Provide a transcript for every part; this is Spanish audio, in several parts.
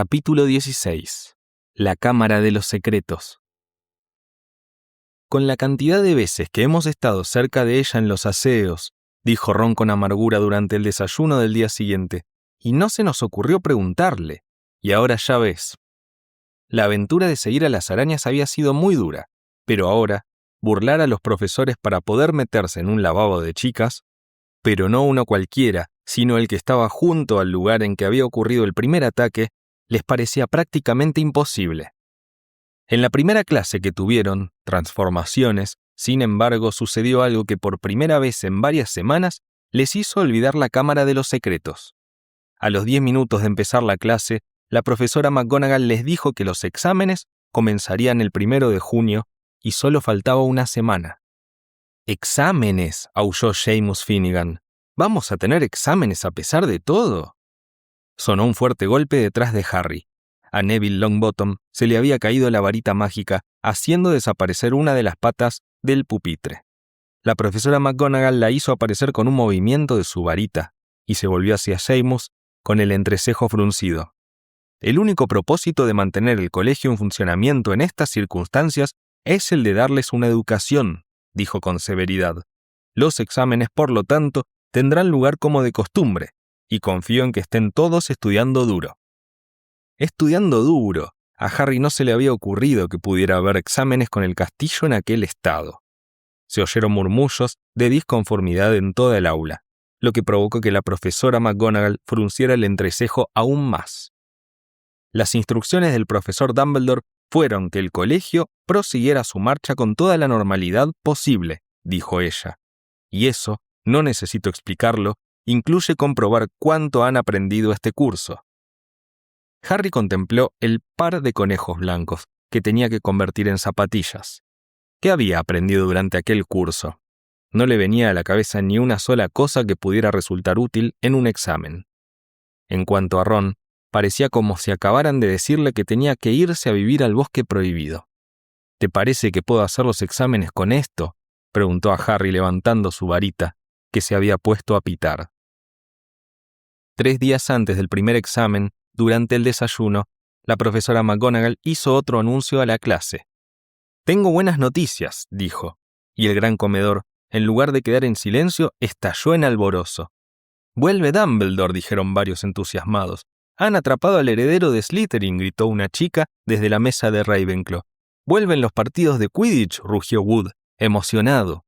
Capítulo 16. La Cámara de los Secretos. Con la cantidad de veces que hemos estado cerca de ella en los aseos, dijo Ron con amargura durante el desayuno del día siguiente, y no se nos ocurrió preguntarle. Y ahora ya ves. La aventura de seguir a las arañas había sido muy dura, pero ahora, burlar a los profesores para poder meterse en un lavabo de chicas, pero no uno cualquiera, sino el que estaba junto al lugar en que había ocurrido el primer ataque, les parecía prácticamente imposible. En la primera clase que tuvieron, transformaciones, sin embargo, sucedió algo que por primera vez en varias semanas les hizo olvidar la Cámara de los Secretos. A los 10 minutos de empezar la clase, la profesora McGonagall les dijo que los exámenes comenzarían el 1 de junio y solo faltaba una semana. «¡Exámenes!», aulló Seamus Finnegan. «¿Vamos a tener exámenes a pesar de todo?». Sonó un fuerte golpe detrás de Harry. A Neville Longbottom se le había caído la varita mágica, haciendo desaparecer una de las patas del pupitre. La profesora McGonagall la hizo aparecer con un movimiento de su varita y se volvió hacia Seamus con el entrecejo fruncido. «El único propósito de mantener el colegio en funcionamiento en estas circunstancias es el de darles una educación», dijo con severidad. «Los exámenes, por lo tanto, tendrán lugar como de costumbre, y confío en que estén todos estudiando duro». Estudiando duro. A Harry no se le había ocurrido que pudiera haber exámenes con el castillo en aquel estado. Se oyeron murmullos de disconformidad en toda el aula, lo que provocó que la profesora McGonagall frunciera el entrecejo aún más. Las instrucciones del profesor Dumbledore fueron que el colegio prosiguiera su marcha con toda la normalidad posible, dijo ella. Y eso, no necesito explicarlo, incluye comprobar cuánto han aprendido este curso. Harry contempló el par de conejos blancos que tenía que convertir en zapatillas. ¿Qué había aprendido durante aquel curso? No le venía a la cabeza ni una sola cosa que pudiera resultar útil en un examen. En cuanto a Ron, parecía como si acabaran de decirle que tenía que irse a vivir al bosque prohibido. «¿Te parece que puedo hacer los exámenes con esto?», preguntó a Harry levantando su varita, que se había puesto a pitar. 3 días antes del primer examen, durante el desayuno, la profesora McGonagall hizo otro anuncio a la clase. «Tengo buenas noticias», dijo, y el gran comedor, en lugar de quedar en silencio, estalló en alborozo. «¡Vuelve Dumbledore!», dijeron varios entusiasmados. «Han atrapado al heredero de Slytherin», gritó una chica desde la mesa de Ravenclaw. «¡Vuelven los partidos de Quidditch!», rugió Wood, emocionado.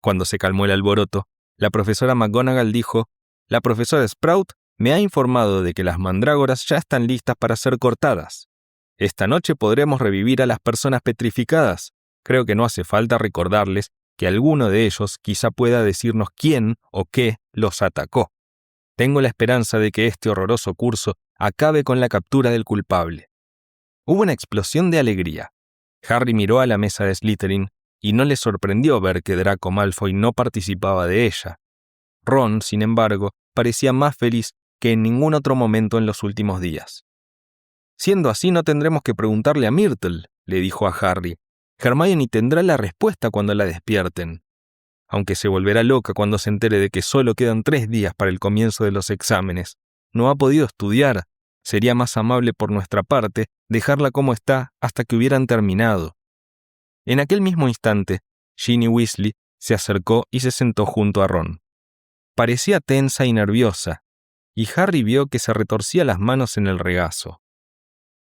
Cuando se calmó el alboroto, la profesora McGonagall dijo: «La profesora Sprout me ha informado de que las mandrágoras ya están listas para ser cortadas. Esta noche podremos revivir a las personas petrificadas. Creo que no hace falta recordarles que alguno de ellos quizá pueda decirnos quién o qué los atacó. Tengo la esperanza de que este horroroso curso acabe con la captura del culpable». Hubo una explosión de alegría. Harry miró a la mesa de Slytherin y no le sorprendió ver que Draco Malfoy no participaba de ella. Ron, sin embargo, parecía más feliz que en ningún otro momento en los últimos días. «Siendo así, no tendremos que preguntarle a Myrtle», le dijo a Harry. «Hermione tendrá la respuesta cuando la despierten. Aunque se volverá loca cuando se entere de que solo quedan 3 días para el comienzo de los exámenes. No ha podido estudiar. Sería más amable por nuestra parte dejarla como está hasta que hubieran terminado». En aquel mismo instante, Ginny Weasley se acercó y se sentó junto a Ron. Parecía tensa y nerviosa, y Harry vio que se retorcía las manos en el regazo.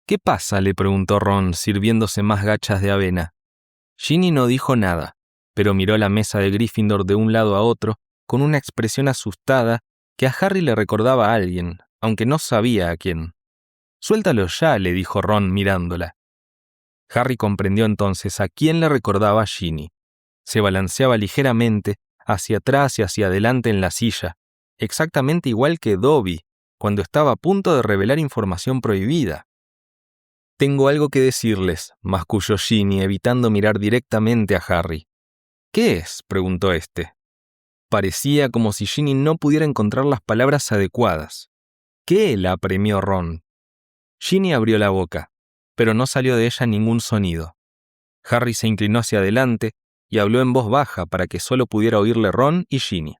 «¿Qué pasa?», le preguntó Ron, sirviéndose más gachas de avena. Ginny no dijo nada, pero miró la mesa de Gryffindor de un lado a otro con una expresión asustada que a Harry le recordaba a alguien, aunque no sabía a quién. «Suéltalo ya», le dijo Ron mirándola. Harry comprendió entonces a quién le recordaba a Ginny. Se balanceaba ligeramente hacia atrás y hacia adelante en la silla, exactamente igual que Dobby, cuando estaba a punto de revelar información prohibida. «Tengo algo que decirles», masculló Ginny, evitando mirar directamente a Harry. «¿Qué es?», preguntó éste. Parecía como si Ginny no pudiera encontrar las palabras adecuadas. «¿Qué?», la apremió Ron. Ginny abrió la boca, pero no salió de ella ningún sonido. Harry se inclinó hacia adelante y habló en voz baja para que solo pudiera oírle Ron y Ginny.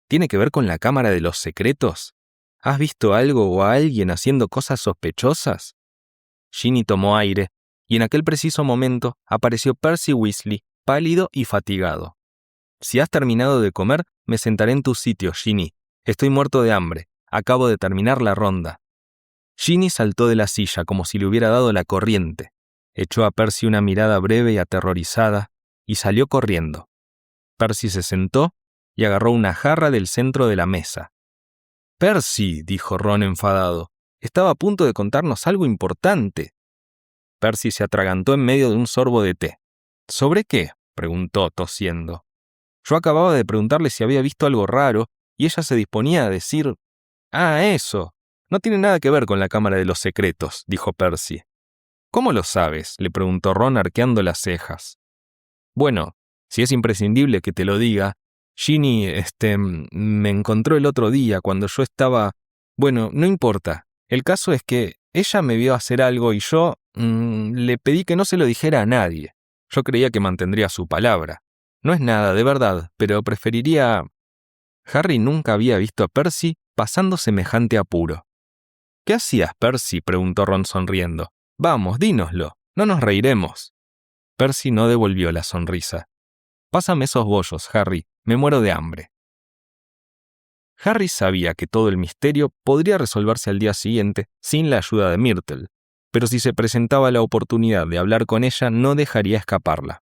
«¿Tiene que ver con la Cámara de los Secretos?». ¿Has visto algo o a alguien haciendo cosas sospechosas? Ginny tomó aire, y en aquel preciso momento apareció Percy Weasley, pálido y fatigado. Si has terminado de comer, me sentaré en tu sitio, Ginny. Estoy muerto de hambre. Acabo de terminar la ronda. Ginny saltó de la silla como si le hubiera dado la corriente. Echó a Percy una mirada breve y aterrorizada y salió corriendo. Percy se sentó y agarró una jarra del centro de la mesa. «Percy», dijo Ron enfadado, «estaba a punto de contarnos algo importante». Percy se atragantó en medio de un sorbo de té. «¿Sobre qué?», preguntó, tosiendo. Yo acababa de preguntarle si había visto algo raro y ella se disponía a decir... «Ah, eso. No tiene nada que ver con la Cámara de los Secretos», dijo Percy. «¿Cómo lo sabes?», le preguntó Ron arqueando las cejas. «Bueno, si es imprescindible que te lo diga, Ginny, me encontró el otro día cuando yo estaba... Bueno, no importa. El caso es que ella me vio hacer algo y yo le pedí que no se lo dijera a nadie. Yo creía que mantendría su palabra. No es nada, de verdad, pero preferiría...» Harry nunca había visto a Percy pasando semejante apuro. «¿Qué hacías, Percy?», preguntó Ron sonriendo. «Vamos, dínoslo, no nos reiremos». Percy no devolvió la sonrisa. «Pásame esos bollos, Harry, me muero de hambre». Harry sabía que todo el misterio podría resolverse al día siguiente sin la ayuda de Myrtle, pero si se presentaba la oportunidad de hablar con ella no dejaría escaparla.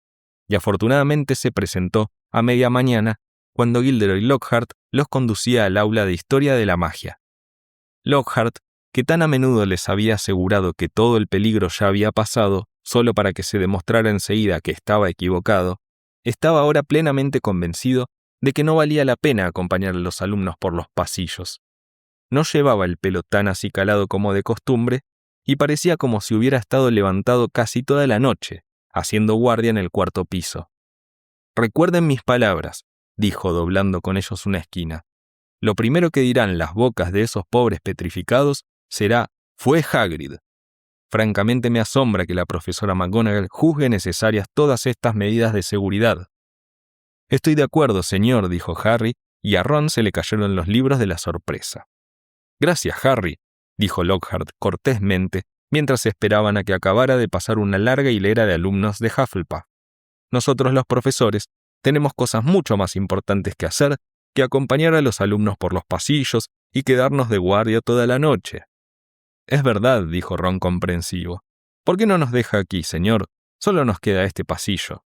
Y afortunadamente se presentó a media mañana cuando Gilderoy Lockhart los conducía al aula de Historia de la Magia. Lockhart, que tan a menudo les había asegurado que todo el peligro ya había pasado, solo para que se demostrara enseguida que estaba equivocado, estaba ahora plenamente convencido de que no valía la pena acompañar a los alumnos por los pasillos. No llevaba el pelo tan acicalado como de costumbre y parecía como si hubiera estado levantado casi toda la noche, haciendo guardia en el cuarto piso. «Recuerden mis palabras», dijo doblando con ellos una esquina. «Lo primero que dirán las bocas de esos pobres petrificados será, fue Hagrid». Francamente me asombra que la profesora McGonagall juzgue necesarias todas estas medidas de seguridad. «Estoy de acuerdo, señor», dijo Harry, y a Ron se le cayeron los libros de la sorpresa. «Gracias, Harry», dijo Lockhart cortésmente, mientras esperaban a que acabara de pasar una larga hilera de alumnos de Hufflepuff. «Nosotros los profesores tenemos cosas mucho más importantes que hacer que acompañar a los alumnos por los pasillos y quedarnos de guardia toda la noche». «Es verdad», dijo Ron comprensivo. «¿Por qué no nos deja aquí, señor? Solo nos queda este pasillo».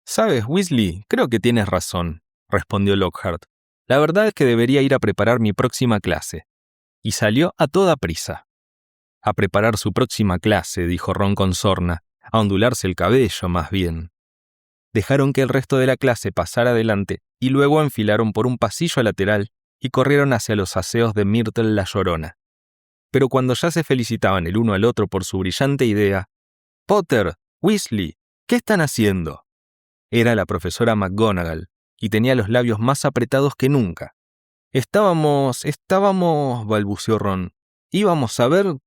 «Sabes, Weasley, creo que tienes razón», respondió Lockhart. «La verdad es que debería ir a preparar mi próxima clase». Y salió a toda prisa. «A preparar su próxima clase», dijo Ron con sorna, «a ondularse el cabello, más bien». Dejaron que el resto de la clase pasara adelante y luego enfilaron por un pasillo lateral y corrieron hacia los aseos de Myrtle la Llorona. Pero cuando ya se felicitaban el uno al otro por su brillante idea, «Potter, Weasley, ¿qué están haciendo?». Era la profesora McGonagall, y tenía los labios más apretados que nunca. Estábamos, balbuceó Ron. «Íbamos a ver...».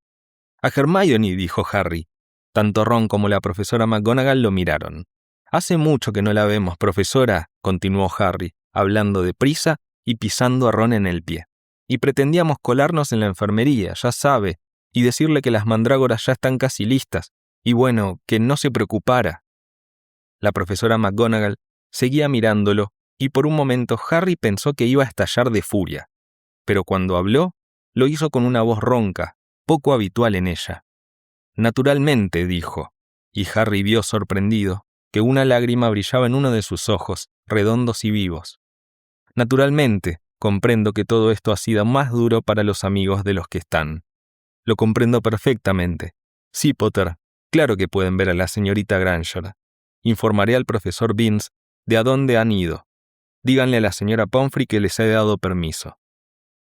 «A Hermione», dijo Harry. Tanto Ron como la profesora McGonagall lo miraron. «Hace mucho que no la vemos, profesora», continuó Harry, hablando deprisa y pisando a Ron en el pie. «Y pretendíamos colarnos en la enfermería, ya sabe, y decirle que las mandrágoras ya están casi listas, y bueno, que no se preocupara». La profesora McGonagall seguía mirándolo, y por un momento Harry pensó que iba a estallar de furia. Pero cuando habló, lo hizo con una voz ronca, poco habitual en ella. «Naturalmente», dijo, y Harry vio sorprendido que una lágrima brillaba en uno de sus ojos, redondos y vivos. «Naturalmente, comprendo que todo esto ha sido más duro para los amigos de los que están. Lo comprendo perfectamente. Sí, Potter, claro que pueden ver a la señorita Granger. Informaré al profesor Binns de a dónde han ido. Díganle a la señora Pomfrey que les he dado permiso».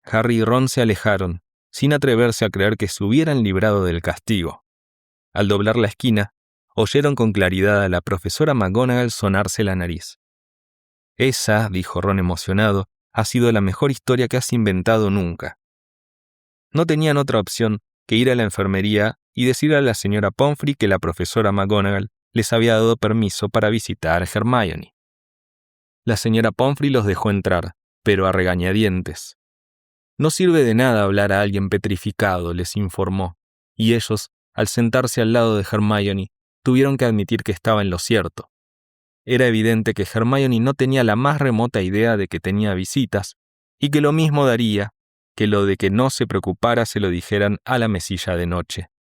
Harry y Ron se alejaron, sin atreverse a creer que se hubieran librado del castigo. Al doblar la esquina, oyeron con claridad a la profesora McGonagall sonarse la nariz. «Esa», dijo Ron emocionado, «ha sido la mejor historia que has inventado nunca». No tenían otra opción que ir a la enfermería y decir a la señora Pomfrey que la profesora McGonagall les había dado permiso para visitar a Hermione. La señora Pomfrey los dejó entrar, pero a regañadientes. No sirve de nada hablar a alguien petrificado, les informó, y ellos, al sentarse al lado de Hermione, tuvieron que admitir que estaba en lo cierto. Era evidente que Hermione no tenía la más remota idea de que tenía visitas, y que lo mismo daría que lo de que no se preocupara se lo dijeran a la mesilla de noche.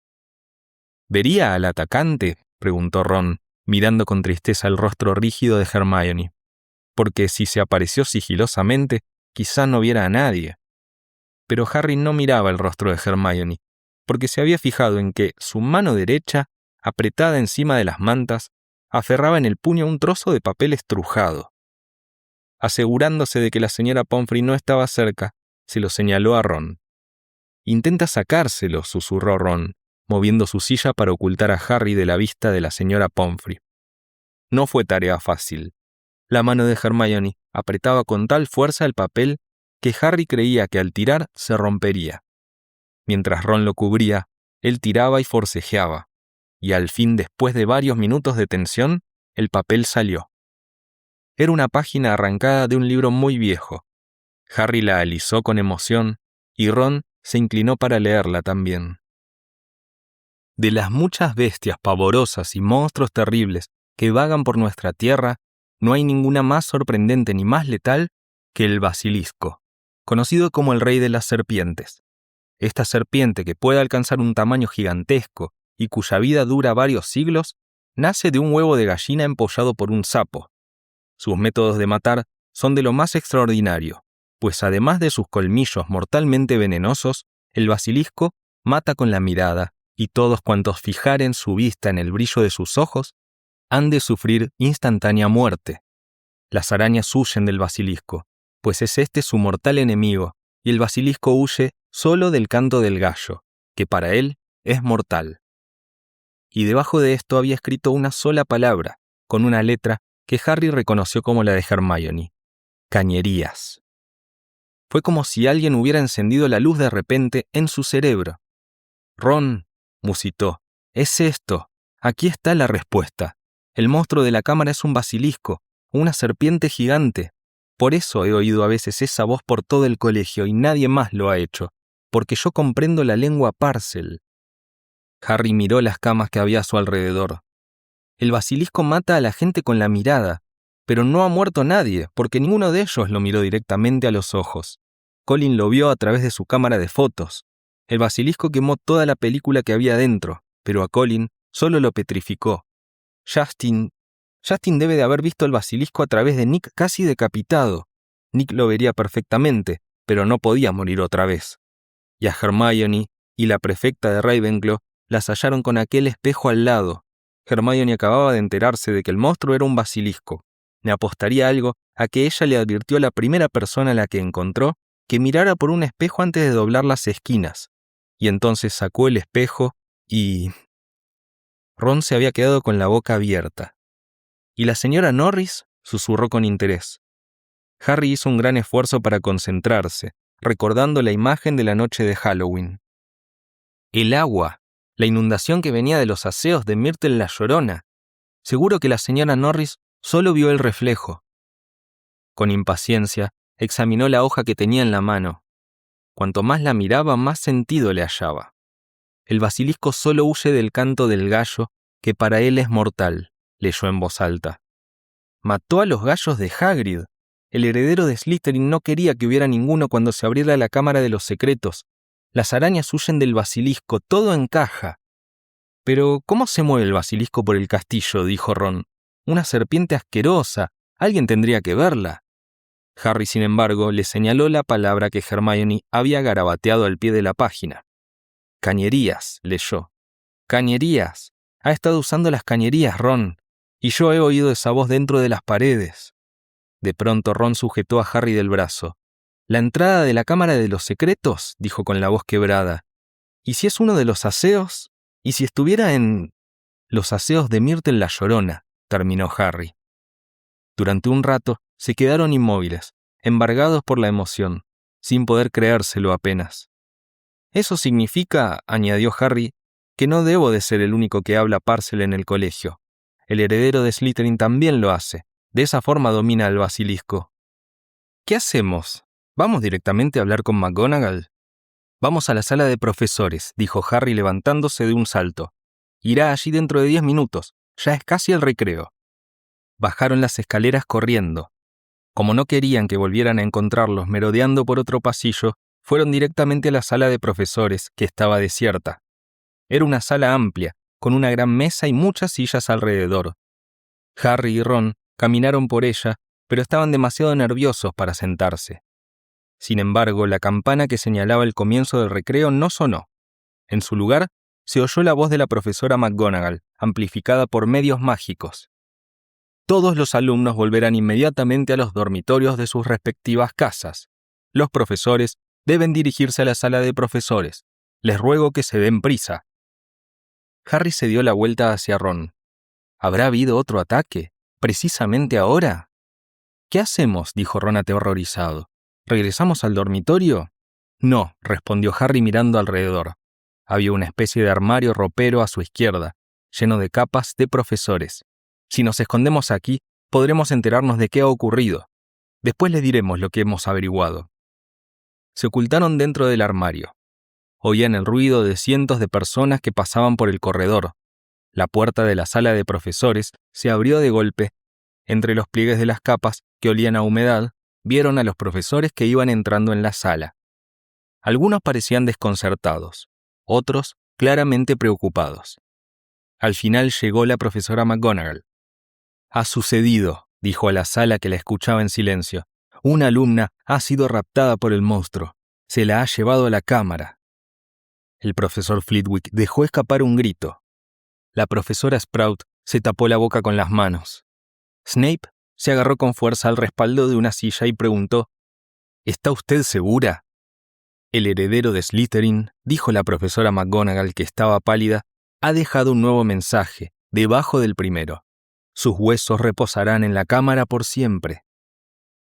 ¿Vería al atacante?, preguntó Ron, mirando con tristeza el rostro rígido de Hermione, porque si se apareció sigilosamente, quizá no viera a nadie. Pero Harry no miraba el rostro de Hermione, porque se había fijado en que su mano derecha, apretada encima de las mantas, aferraba en el puño un trozo de papel estrujado. Asegurándose de que la señora Pomfrey no estaba cerca, se lo señaló a Ron. «Intenta sacárselo», susurró Ron, moviendo su silla para ocultar a Harry de la vista de la señora Pomfrey. No fue tarea fácil. La mano de Hermione apretaba con tal fuerza el papel que Harry creía que al tirar se rompería. Mientras Ron lo cubría, él tiraba y forcejeaba, y al fin, después de varios minutos de tensión, el papel salió. Era una página arrancada de un libro muy viejo. Harry la alisó con emoción, y Ron se inclinó para leerla también. De las muchas bestias pavorosas y monstruos terribles que vagan por nuestra tierra, no hay ninguna más sorprendente ni más letal que el basilisco, conocido como el rey de las serpientes. Esta serpiente, que puede alcanzar un tamaño gigantesco y cuya vida dura varios siglos, nace de un huevo de gallina empollado por un sapo. Sus métodos de matar son de lo más extraordinario, pues además de sus colmillos mortalmente venenosos, el basilisco mata con la mirada, y todos cuantos fijaren su vista en el brillo de sus ojos han de sufrir instantánea muerte. Las arañas huyen del basilisco, pues es este su mortal enemigo, y el basilisco huye solo del canto del gallo, que para él es mortal. Y debajo de esto había escrito una sola palabra, con una letra que Harry reconoció como la de Hermione: cañerías. Fue como si alguien hubiera encendido la luz de repente en su cerebro. «Ron», musitó, «es esto. Aquí está la respuesta. El monstruo de la cámara es un basilisco, una serpiente gigante. Por eso he oído a veces esa voz por todo el colegio y nadie más lo ha hecho, porque yo comprendo la lengua Parcel». Harry miró las camas que había a su alrededor. El basilisco mata a la gente con la mirada, pero no ha muerto nadie, porque ninguno de ellos lo miró directamente a los ojos. Colin lo vio a través de su cámara de fotos. El basilisco quemó toda la película que había dentro, pero a Colin solo lo petrificó. Justin debe de haber visto el basilisco a través de Nick casi decapitado. Nick lo vería perfectamente, pero no podía morir otra vez. Y a Hermione y la prefecta de Ravenclaw las hallaron con aquel espejo al lado. Hermione acababa de enterarse de que el monstruo era un basilisco. Me apostaría algo a que ella le advirtió a la primera persona a la que encontró que mirara por un espejo antes de doblar las esquinas. Y entonces sacó el espejo y... Ron se había quedado con la boca abierta. ¿Y la señora Norris?, susurró con interés. Harry hizo un gran esfuerzo para concentrarse, recordando la imagen de la noche de Halloween. El agua, la inundación que venía de los aseos de Myrtle la Llorona. Seguro que la señora Norris solo vio el reflejo. Con impaciencia, examinó la hoja que tenía en la mano. Cuanto más la miraba, más sentido le hallaba. El basilisco solo huye del canto del gallo, que para él es mortal, leyó en voz alta. Mató a los gallos de Hagrid. El heredero de Slytherin no quería que hubiera ninguno cuando se abriera la cámara de los secretos. Las arañas huyen del basilisco, todo encaja. Pero, ¿cómo se mueve el basilisco por el castillo?, dijo Ron. Una serpiente asquerosa. Alguien tendría que verla. Harry, sin embargo, le señaló la palabra que Hermione había garabateado al pie de la página. Cañerías, leyó. Cañerías. Ha estado usando las cañerías, Ron. Y yo he oído esa voz dentro de las paredes. De pronto Ron sujetó a Harry del brazo. «¿La entrada de la cámara de los secretos?», dijo con la voz quebrada. «¿Y si es uno de los aseos? ¿Y si estuviera en...?» «Los aseos de Myrtle la Llorona», terminó Harry. Durante un rato se quedaron inmóviles, embargados por la emoción, sin poder creérselo apenas. «Eso significa», añadió Harry, «que no debo de ser el único que habla Parcel en el colegio. El heredero de Slytherin también lo hace. De esa forma domina al basilisco». «¿Qué hacemos?», ¿Vamos directamente a hablar con McGonagall? Vamos a la sala de profesores, dijo Harry levantándose de un salto. Irá allí dentro de 10 minutos. Ya es casi el recreo. Bajaron las escaleras corriendo. Como no querían que volvieran a encontrarlos merodeando por otro pasillo, fueron directamente a la sala de profesores, que estaba desierta. Era una sala amplia, con una gran mesa y muchas sillas alrededor. Harry y Ron caminaron por ella, pero estaban demasiado nerviosos para sentarse. Sin embargo, la campana que señalaba el comienzo del recreo no sonó. En su lugar, se oyó la voz de la profesora McGonagall, amplificada por medios mágicos. Todos los alumnos volverán inmediatamente a los dormitorios de sus respectivas casas. Los profesores deben dirigirse a la sala de profesores. Les ruego que se den prisa. Harry se dio la vuelta hacia Ron. ¿Habrá habido otro ataque? ¿Precisamente ahora? ¿Qué hacemos?, dijo Ron aterrorizado. ¿Regresamos al dormitorio? No, respondió Harry mirando alrededor. Había una especie de armario ropero a su izquierda, lleno de capas de profesores. Si nos escondemos aquí, podremos enterarnos de qué ha ocurrido. Después les diremos lo que hemos averiguado. Se ocultaron dentro del armario. Oían el ruido de cientos de personas que pasaban por el corredor. La puerta de la sala de profesores se abrió de golpe. Entre los pliegues de las capas, que olían a humedad, vieron a los profesores que iban entrando en la sala. Algunos parecían desconcertados, otros claramente preocupados. Al final llegó la profesora McGonagall. «Ha sucedido», dijo a la sala que la escuchaba en silencio. «Una alumna ha sido raptada por el monstruo. Se la ha llevado a la cámara». El profesor Flitwick dejó escapar un grito. La profesora Sprout se tapó la boca con las manos. Snape se agarró con fuerza al respaldo de una silla y preguntó: «¿Está usted segura?» El heredero de Slytherin, dijo la profesora McGonagall, que estaba pálida, ha dejado un nuevo mensaje, debajo del primero. Sus huesos reposarán en la cámara por siempre.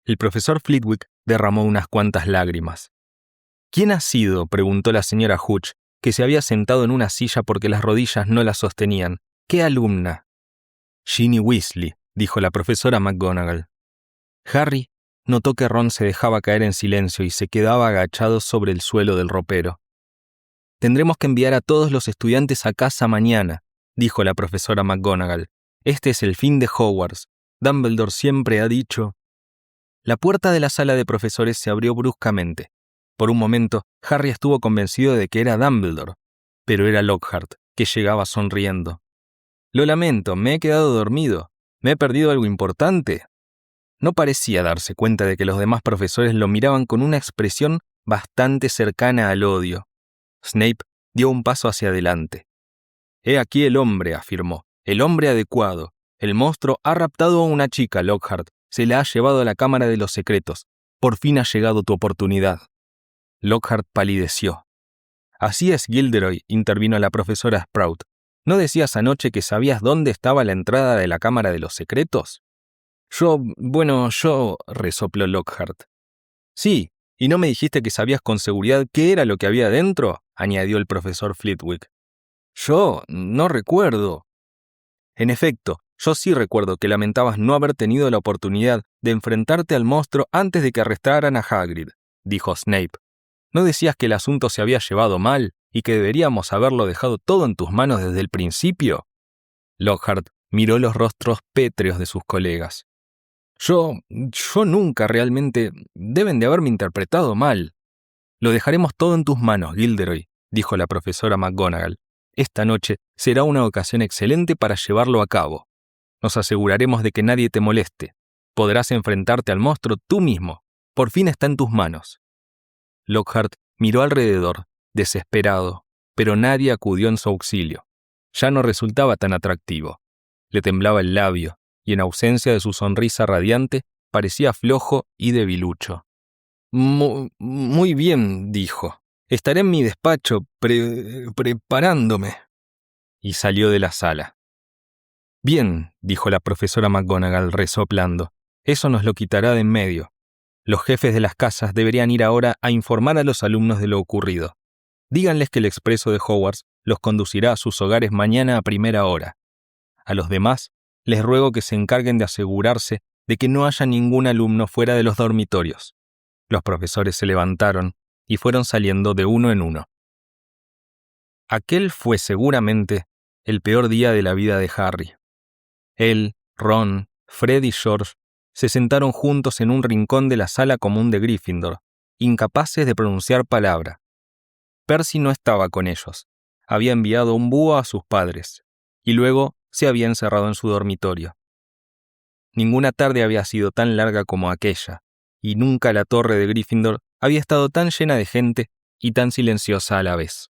El profesor Flitwick derramó unas cuantas lágrimas. «¿Quién ha sido?», preguntó la señora Hooch, que se había sentado en una silla porque las rodillas no la sostenían. «¿Qué alumna?» «Ginny Weasley», dijo la profesora McGonagall. Harry notó que Ron se dejaba caer en silencio y se quedaba agachado sobre el suelo del ropero. «Tendremos que enviar a todos los estudiantes a casa mañana», dijo la profesora McGonagall. «Este es el fin de Hogwarts. Dumbledore siempre ha dicho...» La puerta de la sala de profesores se abrió bruscamente. Por un momento, Harry estuvo convencido de que era Dumbledore, pero era Lockhart, que llegaba sonriendo. «Lo lamento, me he quedado dormido. ¿Me he perdido algo importante?» No parecía darse cuenta de que los demás profesores lo miraban con una expresión bastante cercana al odio. Snape dio un paso hacia adelante. «He aquí el hombre», afirmó, «el hombre adecuado. El monstruo ha raptado a una chica, Lockhart. Se la ha llevado a la Cámara de los Secretos. Por fin ha llegado tu oportunidad». Lockhart palideció. «Así es, Gilderoy», intervino la profesora Sprout. «¿No decías anoche que sabías dónde estaba la entrada de la Cámara de los Secretos?» Yo, resopló Lockhart. «Sí, ¿y no me dijiste que sabías con seguridad qué era lo que había dentro?», añadió el profesor Flitwick. «Yo no recuerdo». «En efecto, yo sí recuerdo que lamentabas no haber tenido la oportunidad de enfrentarte al monstruo antes de que arrestaran a Hagrid», dijo Snape. «¿No decías que el asunto se había llevado mal y que deberíamos haberlo dejado todo en tus manos desde el principio?» Lockhart miró los rostros pétreos de sus colegas. Yo nunca realmente... Deben de haberme interpretado mal». «Lo dejaremos todo en tus manos, Gilderoy», dijo la profesora McGonagall. «Esta noche será una ocasión excelente para llevarlo a cabo. Nos aseguraremos de que nadie te moleste. Podrás enfrentarte al monstruo tú mismo. Por fin está en tus manos». Lockhart miró alrededor, desesperado, pero nadie acudió en su auxilio. Ya no resultaba tan atractivo. Le temblaba el labio, y en ausencia de su sonrisa radiante, parecía flojo y debilucho. Muy bien», dijo. «Estaré en mi despacho preparándome». Y salió de la sala. «Bien», dijo la profesora McGonagall resoplando. «Eso nos lo quitará de en medio. Los jefes de las casas deberían ir ahora a informar a los alumnos de lo ocurrido. Díganles que el expreso de Hogwarts los conducirá a sus hogares mañana a primera hora. A los demás, les ruego que se encarguen de asegurarse de que no haya ningún alumno fuera de los dormitorios. Los profesores se levantaron y fueron saliendo de uno en uno. Aquel fue seguramente el peor día de la vida de Harry. Él, Ron, Fred y George se sentaron juntos en un rincón de la sala común de Gryffindor, incapaces de pronunciar palabra. Percy no estaba con ellos. Había enviado un búho a sus padres, y luego se había encerrado en su dormitorio. Ninguna tarde había sido tan larga como aquella, y nunca la torre de Gryffindor había estado tan llena de gente y tan silenciosa a la vez.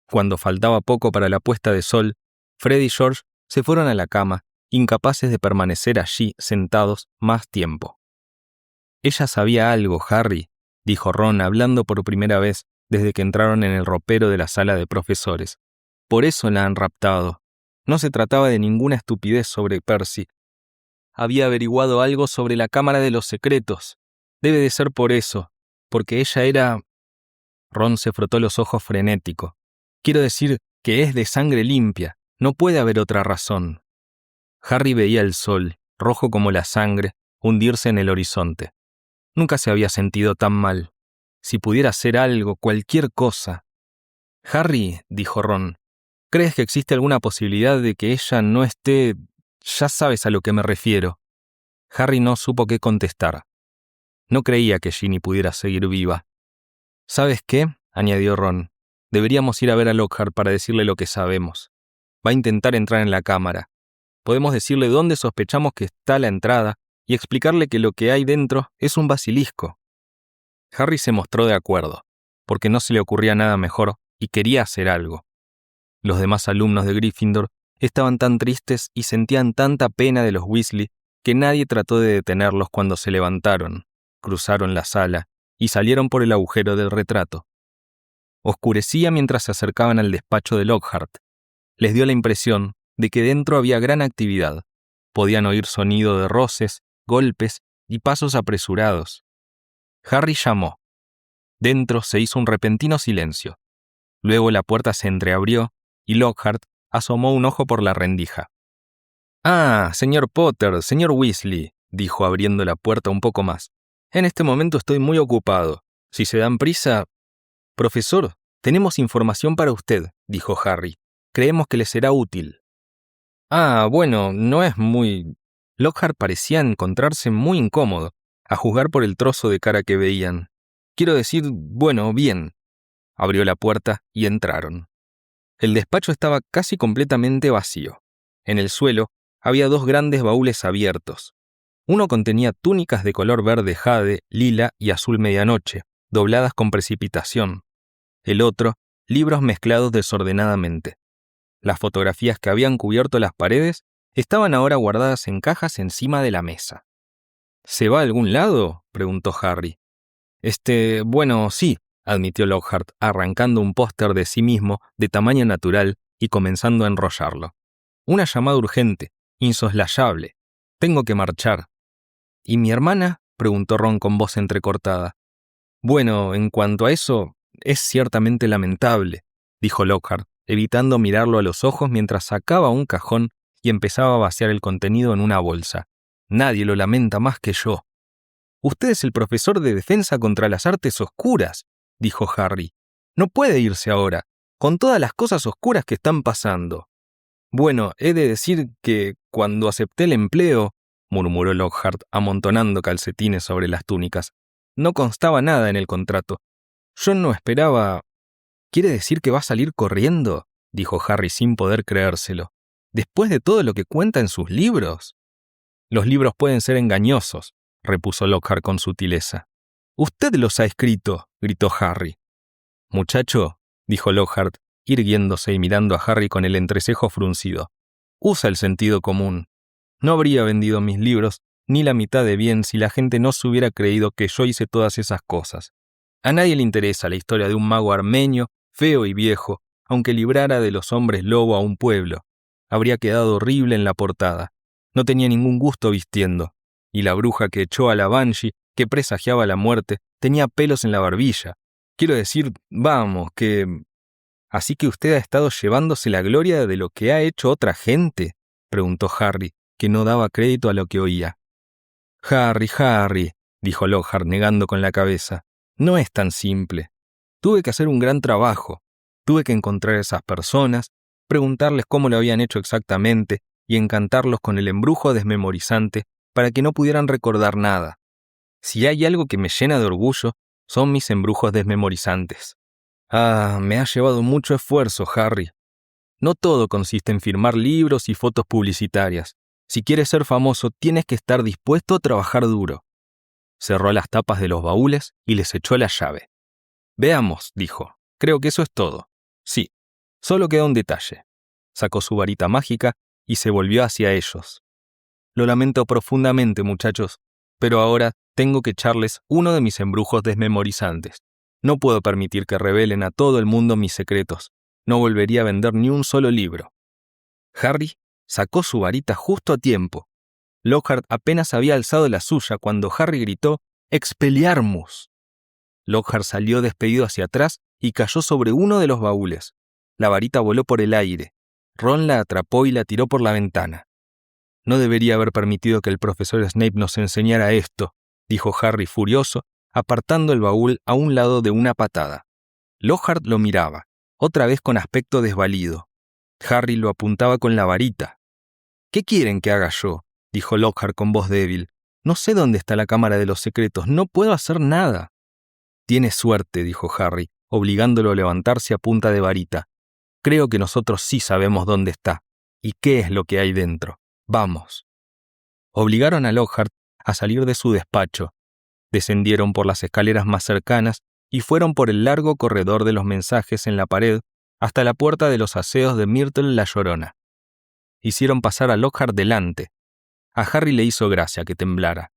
Cuando faltaba poco para la puesta de sol, Fred y George se fueron a la cama, incapaces de permanecer allí sentados más tiempo. «Ella sabía algo, Harry», dijo Ron hablando por primera vez desde que entraron en el ropero de la sala de profesores. «Por eso la han raptado. No se trataba de ninguna estupidez sobre Percy. Había averiguado algo sobre la Cámara de los Secretos. Debe de ser por eso, porque ella era...» Ron se frotó los ojos frenético. «Quiero decir que es de sangre limpia. No puede haber otra razón». Harry veía el sol, rojo como la sangre, hundirse en el horizonte. Nunca se había sentido tan mal. Si pudiera hacer algo, cualquier cosa. «Harry», dijo Ron, «¿crees que existe alguna posibilidad de que ella no esté...? Ya sabes a lo que me refiero». Harry no supo qué contestar. No creía que Ginny pudiera seguir viva. «¿Sabes qué?», añadió Ron. «Deberíamos ir a ver a Lockhart para decirle lo que sabemos. Va a intentar entrar en la cámara. Podemos decirle dónde sospechamos que está la entrada y explicarle que lo que hay dentro es un basilisco». Harry se mostró de acuerdo, porque no se le ocurría nada mejor y quería hacer algo. Los demás alumnos de Gryffindor estaban tan tristes y sentían tanta pena de los Weasley que nadie trató de detenerlos cuando se levantaron, cruzaron la sala y salieron por el agujero del retrato. Oscurecía mientras se acercaban al despacho de Lockhart. Les dio la impresión de que dentro había gran actividad. Podían oír sonido de roces, golpes y pasos apresurados. Harry llamó. Dentro se hizo un repentino silencio. Luego la puerta se entreabrió y Lockhart asomó un ojo por la rendija. «Ah, señor Potter, señor Weasley», dijo abriendo la puerta un poco más. «En este momento estoy muy ocupado. Si se dan prisa...» «Profesor, tenemos información para usted», dijo Harry. «Creemos que le será útil». «Ah, bueno, no es muy...». Lockhart parecía encontrarse muy incómodo, a juzgar por el trozo de cara que veían. «Quiero decir, bueno, bien». Abrió la puerta y entraron. El despacho estaba casi completamente vacío. En el suelo había dos grandes baúles abiertos. Uno contenía túnicas de color verde jade, lila y azul medianoche, dobladas con precipitación. El otro, libros mezclados desordenadamente. Las fotografías que habían cubierto las paredes estaban ahora guardadas en cajas encima de la mesa. «¿Se va a algún lado?», preguntó Harry. Bueno, sí», admitió Lockhart, arrancando un póster de sí mismo de tamaño natural y comenzando a enrollarlo. «Una llamada urgente, insoslayable. Tengo que marchar». «¿Y mi hermana?», preguntó Ron con voz entrecortada. «Bueno, en cuanto a eso, es ciertamente lamentable», dijo Lockhart, evitando mirarlo a los ojos mientras sacaba un cajón y empezaba a vaciar el contenido en una bolsa. «Nadie lo lamenta más que yo». «Usted es el profesor de defensa contra las artes oscuras», dijo Harry. «No puede irse ahora, con todas las cosas oscuras que están pasando». «Bueno, he de decir que cuando acepté el empleo», murmuró Lockhart amontonando calcetines sobre las túnicas, «no constaba nada en el contrato. Yo no esperaba...». «¿Quiere decir que va a salir corriendo?», dijo Harry sin poder creérselo. «¿Después de todo lo que cuenta en sus libros?». «Los libros pueden ser engañosos», repuso Lockhart con sutileza. «Usted los ha escrito», gritó Harry. «Muchacho», dijo Lockhart, irguiéndose y mirando a Harry con el entrecejo fruncido, «usa el sentido común. No habría vendido mis libros ni la mitad de bien si la gente no se hubiera creído que yo hice todas esas cosas. A nadie le interesa la historia de un mago armenio, feo y viejo, aunque librara de los hombres lobo a un pueblo. Habría quedado horrible en la portada. No tenía ningún gusto vistiendo. Y la bruja que echó a la Banshee, que presagiaba la muerte, tenía pelos en la barbilla. Quiero decir, vamos, que... ¿Así que usted ha estado llevándose la gloria de lo que ha hecho otra gente?», preguntó Harry, que no daba crédito a lo que oía. «Harry», dijo Lockhart negando con la cabeza. No es tan simple. Tuve que hacer un gran trabajo. Tuve que encontrar a esas personas, preguntarles cómo lo habían hecho exactamente y encantarlos con el embrujo desmemorizante para que no pudieran recordar nada. Si hay algo que me llena de orgullo, son mis embrujos desmemorizantes. Ah, me ha llevado mucho esfuerzo, Harry. No todo consiste en firmar libros y fotos publicitarias. Si quieres ser famoso, tienes que estar dispuesto a trabajar duro. Cerró las tapas de los baúles y les echó la llave. Veamos, dijo. Creo que eso es todo. Sí, solo queda un detalle. Sacó su varita mágica y se volvió hacia ellos. Lo lamento profundamente, muchachos, pero ahora tengo que echarles uno de mis embrujos desmemorizantes. No puedo permitir que revelen a todo el mundo mis secretos. No volvería a vender ni un solo libro. Harry sacó su varita justo a tiempo. Lockhart apenas había alzado la suya cuando Harry gritó «¡Expelliarmus!». Lockhart salió despedido hacia atrás y cayó sobre uno de los baúles. La varita voló por el aire. Ron la atrapó y la tiró por la ventana. No debería haber permitido que el profesor Snape nos enseñara esto, dijo Harry furioso, apartando el baúl a un lado de una patada. Lockhart lo miraba, otra vez con aspecto desvalido. Harry lo apuntaba con la varita. «¿Qué quieren que haga yo?», dijo Lockhart con voz débil. «No sé dónde está la cámara de los secretos, no puedo hacer nada». «Tienes suerte», dijo Harry, obligándolo a levantarse a punta de varita. «Creo que nosotros sí sabemos dónde está y qué es lo que hay dentro. Vamos». Obligaron a Lockhart a salir de su despacho. Descendieron por las escaleras más cercanas y fueron por el largo corredor de los mensajes en la pared hasta la puerta de los aseos de Myrtle la Llorona. Hicieron pasar a Lockhart delante. A Harry le hizo gracia que temblara.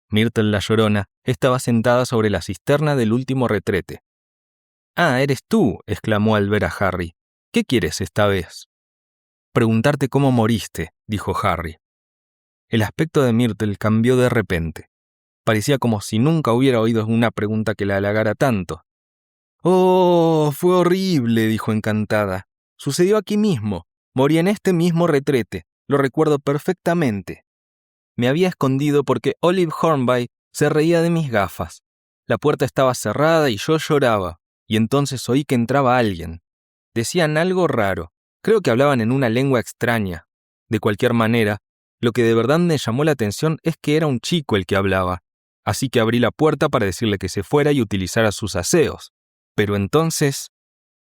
Myrtle la Llorona estaba sentada sobre la cisterna del último retrete. «Ah, eres tú», exclamó al ver a Harry. «¿Qué quieres esta vez?» «Preguntarte cómo moriste», dijo Harry. El aspecto de Myrtle cambió de repente. Parecía como si nunca hubiera oído una pregunta que la halagara tanto. «Oh, fue horrible», dijo encantada. «Sucedió aquí mismo. Morí en este mismo retrete. Lo recuerdo perfectamente. Me había escondido porque Olive Hornby se reía de mis gafas. La puerta estaba cerrada y yo lloraba, y entonces oí que entraba alguien. Decían algo raro. Creo que hablaban en una lengua extraña. De cualquier manera, lo que de verdad me llamó la atención es que era un chico el que hablaba. Así que abrí la puerta para decirle que se fuera y utilizara sus aseos. Pero entonces...».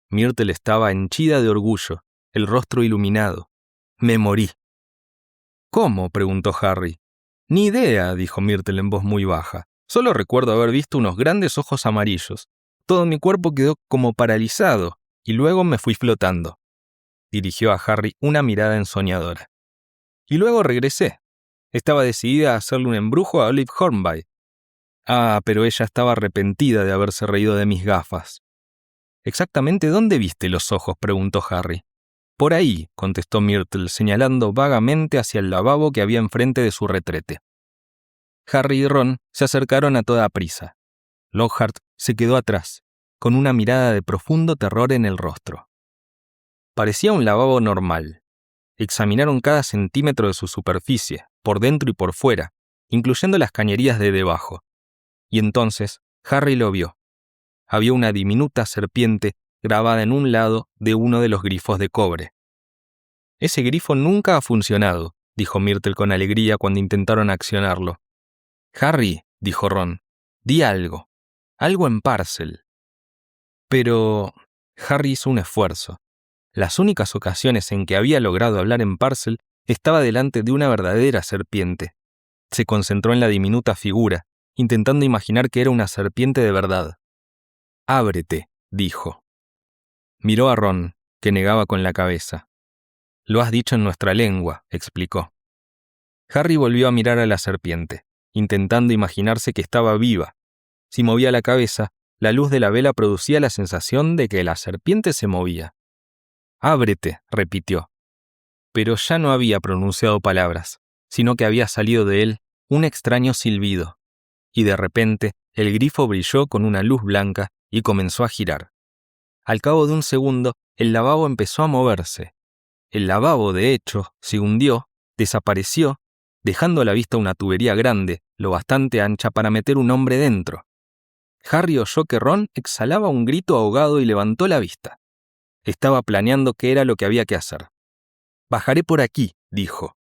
Myrtle estaba henchida de orgullo, el rostro iluminado. «Me morí». «¿Cómo?», preguntó Harry. «Ni idea», dijo Myrtle en voz muy baja. «Solo recuerdo haber visto unos grandes ojos amarillos. Todo mi cuerpo quedó como paralizado, y luego me fui flotando». Dirigió a Harry una mirada ensoñadora. «Y luego regresé. Estaba decidida a hacerle un embrujo a Olive Hornby. Ah, pero ella estaba arrepentida de haberse reído de mis gafas». «¿Exactamente dónde viste los ojos?», preguntó Harry. «Por ahí», contestó Myrtle, señalando vagamente hacia el lavabo que había enfrente de su retrete. Harry y Ron se acercaron a toda prisa. Lockhart se quedó atrás, con una mirada de profundo terror en el rostro. Parecía un lavabo normal. Examinaron cada centímetro de su superficie, por dentro y por fuera, incluyendo las cañerías de debajo. Y entonces Harry lo vio. Había una diminuta serpiente grabada en un lado de uno de los grifos de cobre. «Ese grifo nunca ha funcionado», dijo Myrtle con alegría cuando intentaron accionarlo. «Harry», dijo Ron, «di algo. Algo en Parcel». Pero Harry hizo un esfuerzo. Las únicas ocasiones en que había logrado hablar en Parcel estaba delante de una verdadera serpiente. Se concentró en la diminuta figura, intentando imaginar que era una serpiente de verdad. «Ábrete», dijo. Miró a Ron, que negaba con la cabeza. «Lo has dicho en nuestra lengua», explicó. Harry volvió a mirar a la serpiente, intentando imaginarse que estaba viva. Si movía la cabeza, la luz de la vela producía la sensación de que la serpiente se movía. «Ábrete», repitió. Pero ya no había pronunciado palabras, sino que había salido de él un extraño silbido. Y de repente, el grifo brilló con una luz blanca y comenzó a girar. Al cabo de un segundo, el lavabo empezó a moverse. El lavabo, de hecho, se hundió, desapareció dejando a la vista una tubería grande, lo bastante ancha para meter un hombre dentro. Harry oyó que Ron exhalaba un grito ahogado y levantó la vista. Estaba planeando qué era lo que había que hacer. «Bajaré por aquí», dijo.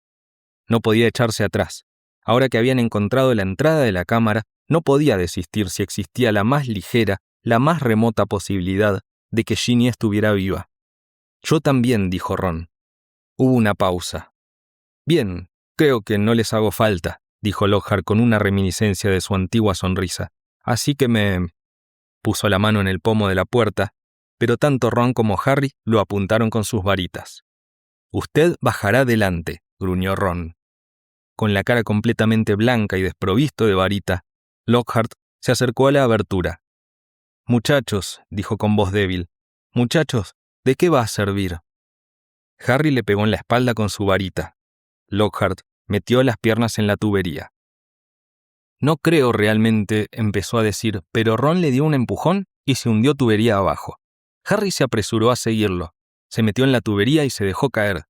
No podía echarse atrás. Ahora que habían encontrado la entrada de la cámara, no podía desistir si existía la más ligera, la más remota posibilidad de que Ginny estuviera viva. «Yo también», dijo Ron. Hubo una pausa. «Bien, creo que no les hago falta», dijo Lockhart con una reminiscencia de su antigua sonrisa. «Así que me...» Puso la mano en el pomo de la puerta, pero tanto Ron como Harry lo apuntaron con sus varitas. «Usted bajará delante», gruñó Ron. Con la cara completamente blanca y desprovisto de varita, Lockhart se acercó a la abertura. «Muchachos», dijo con voz débil, «muchachos, ¿de qué va a servir?» Harry le pegó en la espalda con su varita. Lockhart metió las piernas en la tubería. «No creo realmente», empezó a decir, pero Ron le dio un empujón y se hundió tubería abajo. Harry se apresuró a seguirlo. Se metió en la tubería y se dejó caer.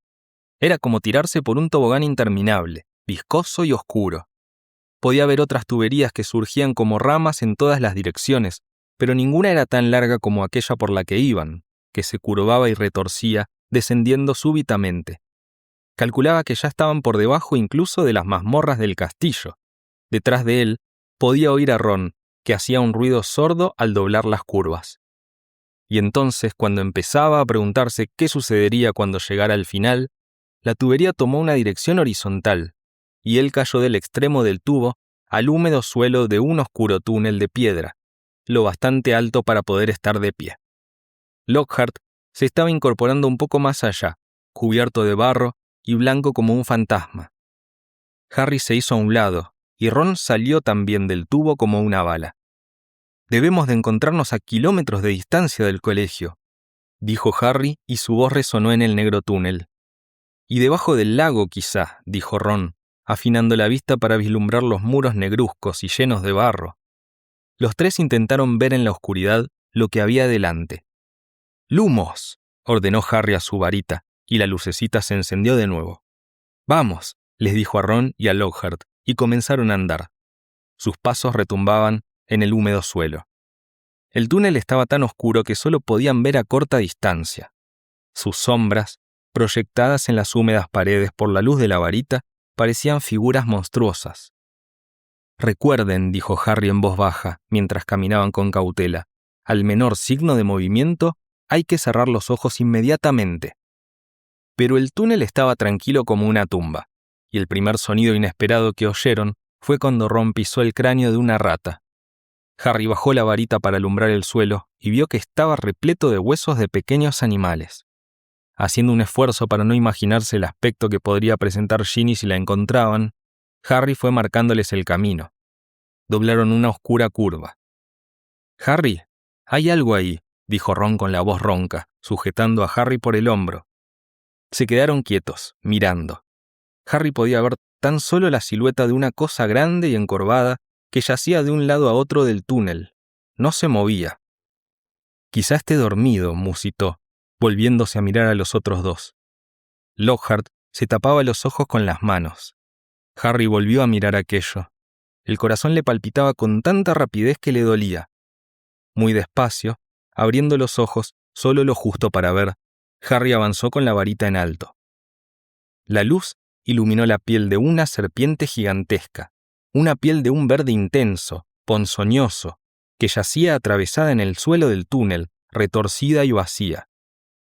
Era como tirarse por un tobogán interminable, viscoso y oscuro. Podía ver otras tuberías que surgían como ramas en todas las direcciones, pero ninguna era tan larga como aquella por la que iban, que se curvaba y retorcía, descendiendo súbitamente. Calculaba que ya estaban por debajo incluso de las mazmorras del castillo. Detrás de él podía oír a Ron, que hacía un ruido sordo al doblar las curvas. Y entonces, cuando empezaba a preguntarse qué sucedería cuando llegara al final, la tubería tomó una dirección horizontal, y él cayó del extremo del tubo al húmedo suelo de un oscuro túnel de piedra, lo bastante alto para poder estar de pie. Lockhart se estaba incorporando un poco más allá, cubierto de barro y blanco como un fantasma. Harry se hizo a un lado, y Ron salió también del tubo como una bala. «Debemos de encontrarnos a kilómetros de distancia del colegio», dijo Harry, y su voz resonó en el negro túnel. «Y debajo del lago, quizá», dijo Ron, afinando la vista para vislumbrar los muros negruzcos y llenos de barro. Los tres intentaron ver en la oscuridad lo que había delante. «¡Lumos!», ordenó Harry a su varita, y la lucecita se encendió de nuevo. «Vamos», les dijo a Ron y a Lockhart, y comenzaron a andar. Sus pasos retumbaban en el húmedo suelo. El túnel estaba tan oscuro que solo podían ver a corta distancia. Sus sombras, proyectadas en las húmedas paredes por la luz de la varita, parecían figuras monstruosas. «Recuerden», dijo Harry en voz baja, mientras caminaban con cautela, «al menor signo de movimiento hay que cerrar los ojos inmediatamente». Pero el túnel estaba tranquilo como una tumba, y el primer sonido inesperado que oyeron fue cuando Ron pisó el cráneo de una rata. Harry bajó la varita para alumbrar el suelo y vio que estaba repleto de huesos de pequeños animales. Haciendo un esfuerzo para no imaginarse el aspecto que podría presentar Ginny si la encontraban, Harry fue marcándoles el camino. Doblaron una oscura curva. «Harry, hay algo ahí», dijo Ron con la voz ronca, sujetando a Harry por el hombro. Se quedaron quietos, mirando. Harry podía ver tan solo la silueta de una cosa grande y encorvada que yacía de un lado a otro del túnel. No se movía. «Quizá esté dormido», musitó, volviéndose a mirar a los otros dos. Lockhart se tapaba los ojos con las manos. Harry volvió a mirar aquello. El corazón le palpitaba con tanta rapidez que le dolía. Muy despacio, abriendo los ojos solo lo justo para ver, Harry avanzó con la varita en alto. La luz iluminó la piel de una serpiente gigantesca, una piel de un verde intenso, ponzoñoso, que yacía atravesada en el suelo del túnel, retorcida y vacía.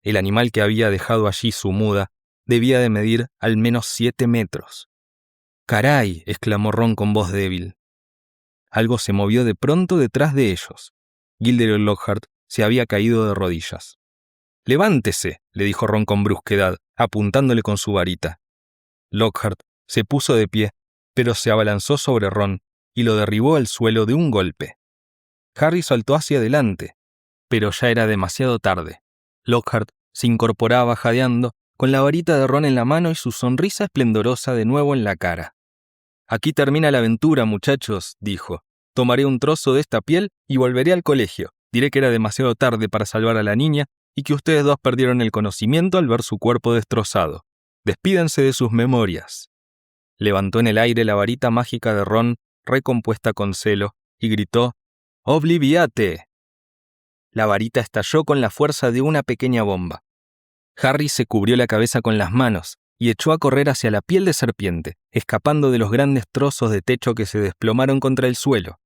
El animal que había dejado allí su muda debía de medir al menos 7 metros. «¡Caray!», exclamó Ron con voz débil. Algo se movió de pronto detrás de ellos. Gilderoy Lockhart se había caído de rodillas. «¡Levántese!», le dijo Ron con brusquedad, apuntándole con su varita. Lockhart se puso de pie, pero se abalanzó sobre Ron y lo derribó al suelo de un golpe. Harry saltó hacia adelante, pero ya era demasiado tarde. Lockhart se incorporaba jadeando, con la varita de Ron en la mano y su sonrisa esplendorosa de nuevo en la cara. «Aquí termina la aventura, muchachos», dijo. «Tomaré un trozo de esta piel y volveré al colegio. Diré que era demasiado tarde para salvar a la niña y que ustedes dos perdieron el conocimiento al ver su cuerpo destrozado. Despídanse de sus memorias». levantó en el aire la varita mágica de Ron, recompuesta con celo, y gritó: «¡Obliviate!». La varita estalló con la fuerza de una pequeña bomba. Harry se cubrió la cabeza con las manos y echó a correr hacia la piel de serpiente, escapando de los grandes trozos de techo que se desplomaron contra el suelo.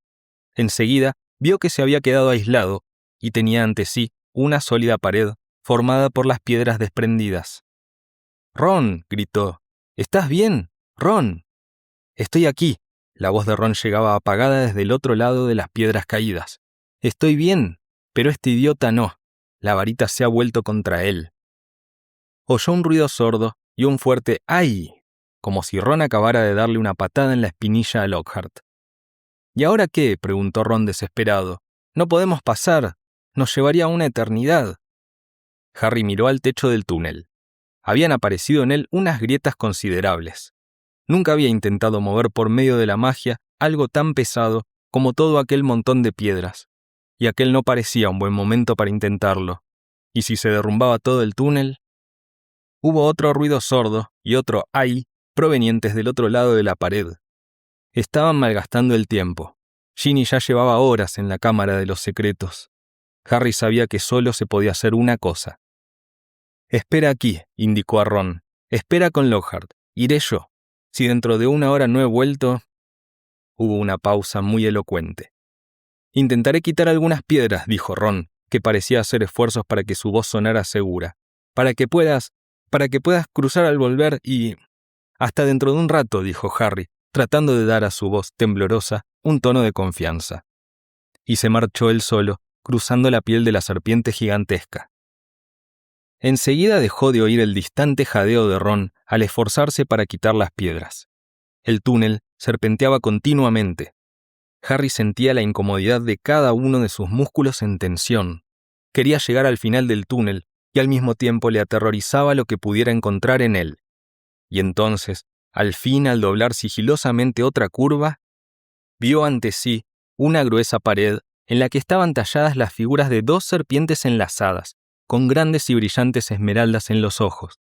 Enseguida vio que se había quedado aislado y tenía ante sí una sólida pared formada por las piedras desprendidas. «¡Ron!», gritó. «¿Estás bien, Ron?». «Estoy aquí». La voz de Ron llegaba apagada desde el otro lado de las piedras caídas. «Estoy bien, pero este idiota no. La varita se ha vuelto contra él». Oyó un ruido sordo y un fuerte «¡ay!», como si Ron acabara de darle una patada en la espinilla a Lockhart. «¿Y ahora qué?», preguntó Ron desesperado. «No podemos pasar. Nos llevaría una eternidad». Harry miró al techo del túnel. Habían aparecido en él unas grietas considerables. Nunca había intentado mover por medio de la magia algo tan pesado como todo aquel montón de piedras, y aquel no parecía un buen momento para intentarlo. ¿Y si se derrumbaba todo el túnel? Hubo otro ruido sordo y otro «ay» provenientes del otro lado de la pared. Estaban malgastando el tiempo. Ginny ya llevaba horas en la cámara de los secretos. Harry sabía que solo se podía hacer una cosa. «Espera aquí», indicó a Ron. «Espera con Lockhart. Iré yo. Si dentro de 1 hora no he vuelto...». Hubo una pausa muy elocuente. «Intentaré quitar algunas piedras», dijo Ron, que parecía hacer esfuerzos para que su voz sonara segura. Para que puedas cruzar al volver y...». «Hasta dentro de un rato», dijo Harry, tratando de dar a su voz temblorosa un tono de confianza. Y se marchó él solo, cruzando la piel de la serpiente gigantesca. Enseguida dejó de oír el distante jadeo de Ron al esforzarse para quitar las piedras. El túnel serpenteaba continuamente. Harry sentía la incomodidad de cada uno de sus músculos en tensión. Quería llegar al final del túnel y al mismo tiempo le aterrorizaba lo que pudiera encontrar en él. Y entonces, al fin, al doblar sigilosamente otra curva, vio ante sí una gruesa pared en la que estaban talladas las figuras de 2 serpientes enlazadas, con grandes y brillantes esmeraldas en los ojos.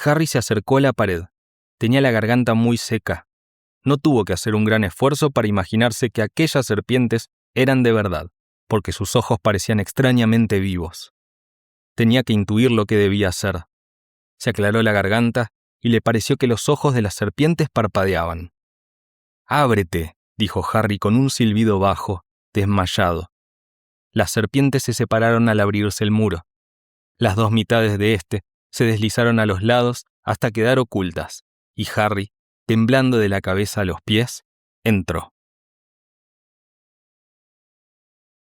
Harry se acercó a la pared. Tenía la garganta muy seca. No tuvo que hacer un gran esfuerzo para imaginarse que aquellas serpientes eran de verdad, porque sus ojos parecían extrañamente vivos. Tenía que intuir lo que debía hacer. Se aclaró la garganta y le pareció que los ojos de las serpientes parpadeaban. «Ábrete», dijo Harry con un silbido bajo, desmayado. Las serpientes se separaron al abrirse el muro. Las 2 mitades de éste se deslizaron a los lados hasta quedar ocultas, y Harry, temblando de la cabeza a los pies, entró.